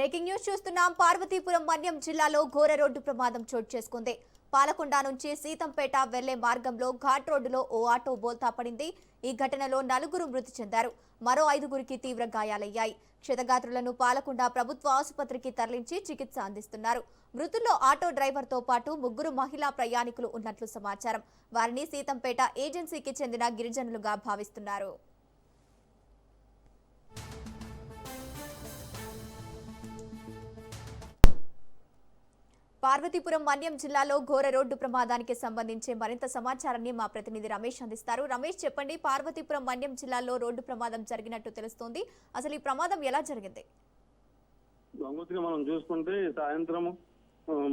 Breaking news చూస్తున్నాం. పార్వతీపురం మన్యం జిల్లాలో ఘోర రోడ్డు ప్రమాదం చోటు చేసుకుంది. పాలకొండ నుంచి సీతంపేట వెళ్లే మార్గంలో ఘాట్ రోడ్డులో ఓ ఆటో బోల్తా పడింది. ఈ ఘటనలో 4 మృతి చెందారు. మరో 5గురికి తీవ్ర గాయాలయ్యాయి. క్షతగాత్రులను పాలకొండ ప్రభుత్వ ఆసుపత్రికి తరలించి చికిత్స అందిస్తున్నారు. మృతుల్లో ఆటో డ్రైవర్తో పాటు 3 మహిళా ప్రయాణికులు ఉన్నట్లు సమాచారం. వారిని సీతంపేట ఏజెన్సీకి చెందిన గిరిజనులుగా భావిస్తున్నారు. పార్వతీపురం మన్యం జిల్లాలో ఘోర రోడ్డు ప్రమాదానికి సంబంధించి మరింత సమాచారాన్ని మా ప్రతినిధి రమేష్ అందిస్తారు. రమేష్, చెప్పండి, పార్వతీపురం మన్యం జిల్లాలో రోడ్డు ప్రమాదం జరిగినట్టు తెలుస్తోంది. అసలు ఈ ప్రమాదం ఎలా జరిగింది? మనం చూసుకుంటే సాయంత్రం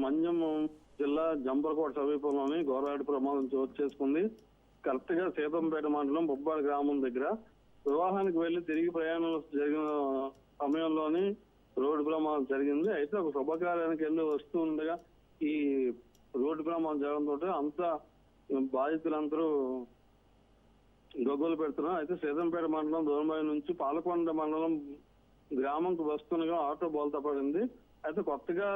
మన్యం జిల్లా జంబర్కోట సమీపంలోని ఘోరరోడ్డు ప్రమాదం చోటు చేసుకుంది. కరెక్ట్ గా సీతంపేట మండలం బొబ్బాడి గ్రామం దగ్గర వివాహానికి వెళ్లి తిరిగి ప్రయాణం జరిగిన సమయంలోని రోడ్డు ప్రమాదం జరిగింది. అయితే ఒక శుభకార్యానికి వెళ్ళి వస్తూ ఉండగా ఈ రోడ్డు ప్రమాదం జరగడంతో అంతా బాధితులందరూ గొగ్గోలు పెడుతున్నారు. అయితే సీతంపేట మండలం దూరంబాయి నుంచి పాలకొండ మండలం గ్రామంకు వస్తుండగా ఆటో బోల్తా పడింది. అయితే కొత్తగా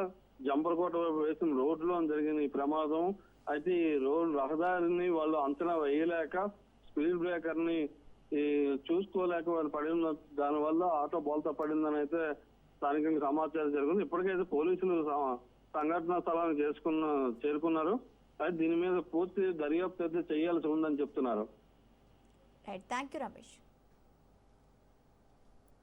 జంపర్కోట వేసిన రోడ్లో జరిగిన ఈ ప్రమాదం. అయితే ఈ రోడ్డు రహదారిని వాళ్ళు అంచనా వేయలేక స్పీడ్ బ్రేకర్ ని చూసుకోలేక వాళ్ళు పడిన దానివల్ల ఆటో బోల్తా పడిందని అయితే స్థానికంగా సమాచారం జరిగింది. ఇప్పటికైతే పోలీసులు సంఘటనా స్థలానికి చేరుకున్నారు. అయితే దీని మీద పూర్తి దర్యాప్తు అయితే చేయాల్సి ఉందని చెప్తున్నారు. థాంక్యూ రమేష్.